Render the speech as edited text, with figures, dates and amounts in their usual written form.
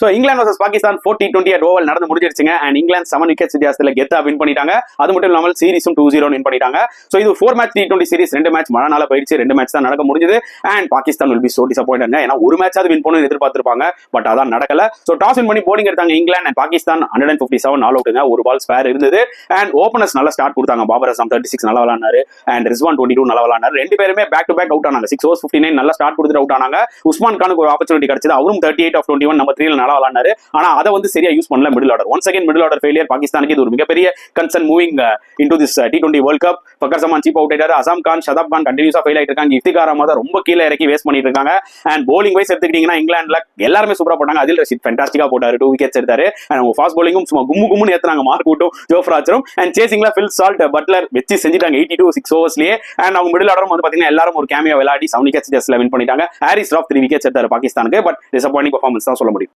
So England versus Pakistan 40-20 oval நடந்து முடிஞ்சிருச்சுங்க. And England 7 wicket வித்தியாசத்தில் கெத்தா வின் பண்ணிட்டாங்க. அது மட்டும் இல்லாமல் சீரிஸும் 2-0 வின் பண்ணிட்டாங்க. ஸோ இது 4 மேட்ச் T20 சீரிஸ், 2 மேட்ச் மழைனால போயிடுச்சு, 2 மேட்ச் தான் நடக்க முடிஞ்சது. And Pakistan will be so disappoint. ஏன்னா ஒரு மேட்சாவது வின் பண்ணணும்னு எதிர்பார்த்திருப்பாங்க, பட் அதான் நடக்கல. ஸோ டாஸ் வின் பண்ணி போலிங் எடுத்தாங்க இங்கிலாந்து. அண்ட் பாகிஸ்தான் 157 ஆல் அவுட்டுங்க, ஒரு பால் ஸ்பேர் இருந்தது. அண்ட் ஓபனர்ஸ் நல்லா ஸ்டார்ட் கொடுத்தாங்க. பாபர் அசாம் 36 நல்லா விளாண்டாரு. அண்ட் ரிஸ்வான் 22 நல்லா விளாண்டாரு. ரெண்டு பேருமே பேக் டு பேக் அவுட் ஆனாங்க. 6 overs 59 நல்லா ஸ்டார்ட் கொடுத்துட்டு அவுட் ஆனாங்க. உஸ்மான் கானுக்கு ஒரு ஆப்பர்ச்சுனிட்டி கிடைச்சது. அவரும் 38 of 21 நம்பர் 3 நல்லா விளாண்டாரு. ஆனா அதை வந்து சரியா யூஸ் பண்ணல middle order. Once again middle order failure. பாகிஸ்தானுக்கு இது ஒரு மிகப்பெரிய concern moving into this T20 world cup. Fakhar Zaman cheap out ஆயிட்டாரு. அசாம் கான், ஷதாப் கான் கண்டினியூஸா ஃபெயில் ஆயிட்டு இருக்காங்க. இஃப்திகார் அஹ்மத் ரொம்ப கீழே இறக்கி வேஸ்ட் பண்ணிட்டு இருக்காங்க. அண்ட் போலிங் வைஸ் எடுத்துக்கிட்டீங்கன்னா இங்கிலாந்துல எல்லாருமே சூப்பரா போட்டாங்க. அதில் ரஷீத் ஃபேண்டாஸ்டிக்கா போட்டாரு, 2 விக்கெட்ஸ் எடுத்தாரு. அண்ட் அவங்க ஃபாஸ்ட் போலிங்கும் சும்மா கும்முன்னு ஏத்துனாங்க. மார்க் கூட்டும் ஜோஃப்ராச்சரும். அண்ட் சேசிங்ல ஃபில் சால்ட், பட்லர் வச்சு செஞ்சுட்டாங்க 82 6 ஓவர்ஸ்லயே. அண்ட் அவங்க மிடில் ஆர்டரும் வந்து பாத்தீங்கன்னா எல்லாரும் ஒரு கேமியா விளையாடி 7 விக்கெட்ஸ் வின் பண்ணிட்டாங்க. ஹாரிஸ் ராஃப் 3 விக்கெட்ஸ் எடுத்தாரு பாகிஸ்தானுக்கு. பட் டிசப்பாயிண்டிங் பெர்ஃபார்மன்ஸ் தான் சொல்ல முடியும்.